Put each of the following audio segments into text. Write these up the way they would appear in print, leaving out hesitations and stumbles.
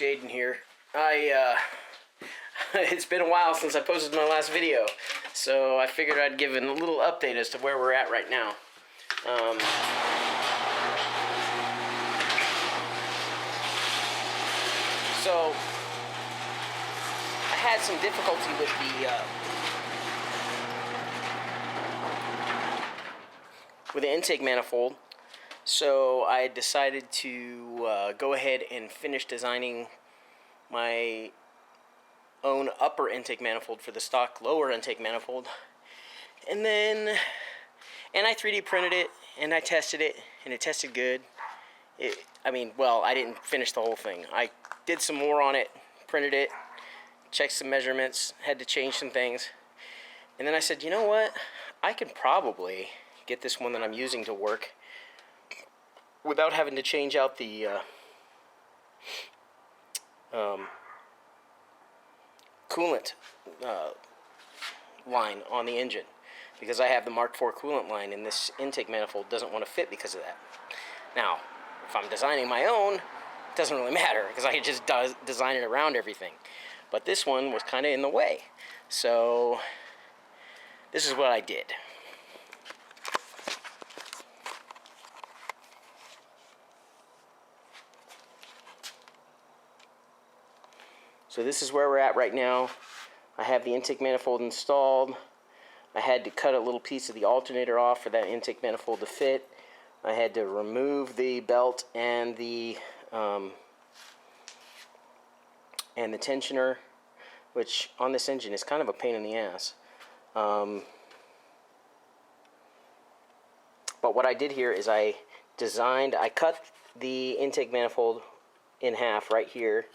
Jaden here. It's been a while since I posted my last video, so I figured I'd give a little update as to where we're at right now. So I had some difficulty with the intake manifold, so I decided to go ahead and finish designing my own upper intake manifold for the stock lower intake manifold, and I 3D printed it and I tested it and it tested good. I didn't finish the whole thing. I did some more on it, printed it, checked some measurements, had to change some things, and then I said, you know what, I could probably get this one that I'm using to work without having to change out the coolant line on the engine, because I have the Mark IV coolant line and this intake manifold doesn't want to fit because of that. Now, if I'm designing my own, it doesn't really matter because I can just design it around everything. But this one was kind of in the way. So this is what I did. So this is where we're at right now. I have the intake manifold installed. I had to cut a little piece of the alternator off for that intake manifold to fit. I had to remove the belt and the tensioner, which on this engine is kind of a pain in the ass. But what I did here is I cut the intake manifold in half right here.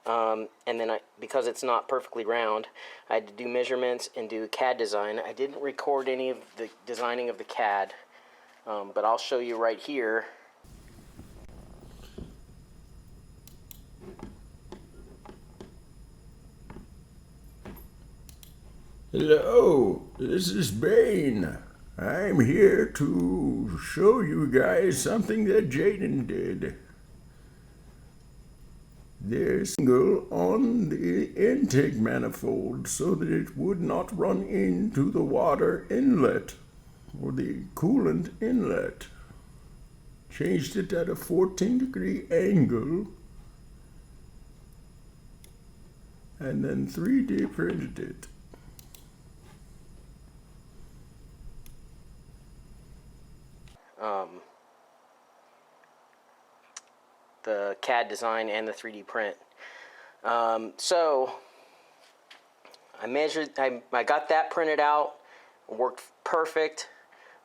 And then because it's not perfectly round, I had to do measurements and do CAD design. I didn't record any of the designing of the CAD, but I'll show you right here. Hello, this is Bane. I'm here to show you guys something that Jaden did. There's a angle on the intake manifold so that it would not run into the water inlet or the coolant inlet. Changed it at a 14-degree angle and then 3D printed it. The CAD design and the 3D print. So I measured, I got that printed out, worked perfect.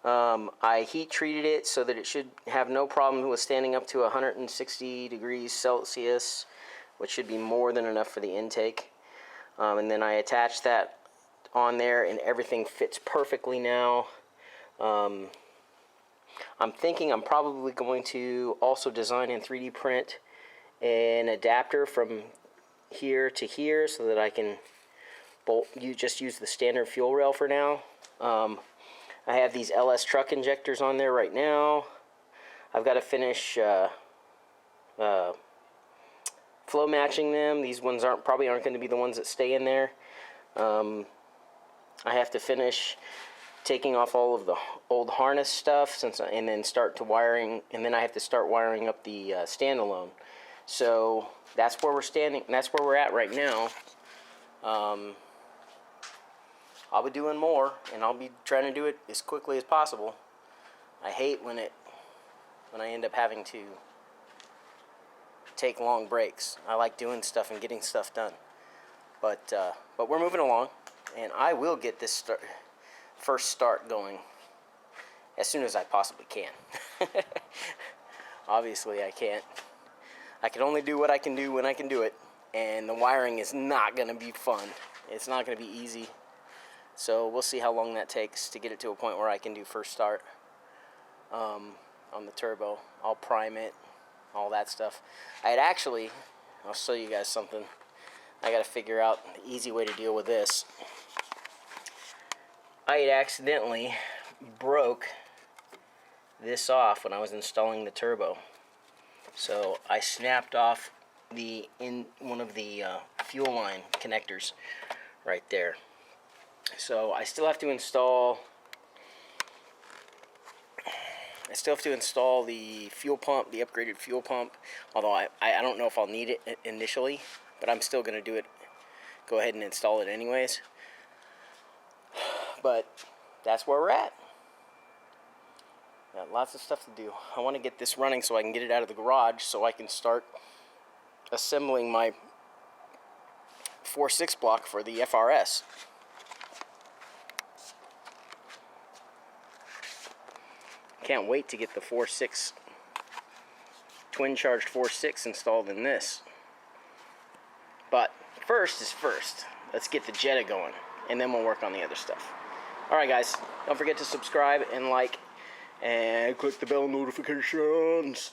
I heat treated it so that it should have no problem with standing up to 160 degrees Celsius, which should be more than enough for the intake. And then I attached that on there and everything fits perfectly now. I'm thinking I'm probably going to also design and 3D print an adapter from here to here so that I can just use the standard fuel rail for now. I have these LS truck injectors on there right now. I've got to finish flow matching them. These ones probably aren't going to be the ones that stay in there. I have to finish taking off all of the old harness stuff and then start to wiring, and then I have to start wiring up the standalone. So that's where we're standing. That's where we're at right now. I'll be doing more, and I'll be trying to do it as quickly as possible. I hate when I end up having to take long breaks. I like doing stuff and getting stuff done. But we're moving along, and I will get this first start going as soon as I possibly can. Obviously I can't. I can only do what I can do when I can do it, and the wiring is not going to be fun. It's not going to be easy. So we'll see how long that takes to get it to a point where I can do first start on the turbo. I'll prime it, all that stuff. I'll show you guys something. I got to figure out the easy way to deal with this. I had accidentally broke this off when I was installing the turbo. So I snapped off one of the fuel line connectors right there. So I still have to install the fuel pump, the upgraded fuel pump, although I don't know if I'll need it initially, but I'm still going to do it. Go ahead and install it anyways. But that's where we're at. Got lots of stuff to do. I want to get this running so I can get it out of the garage so I can start assembling my 4.6 block for the FRS. Can't wait to get the 4.6 twin charged 4.6 installed in this. But first is first. Let's get the Jetta going, and then we'll work on the other stuff. Alright guys, don't forget to subscribe and like and click the bell notifications.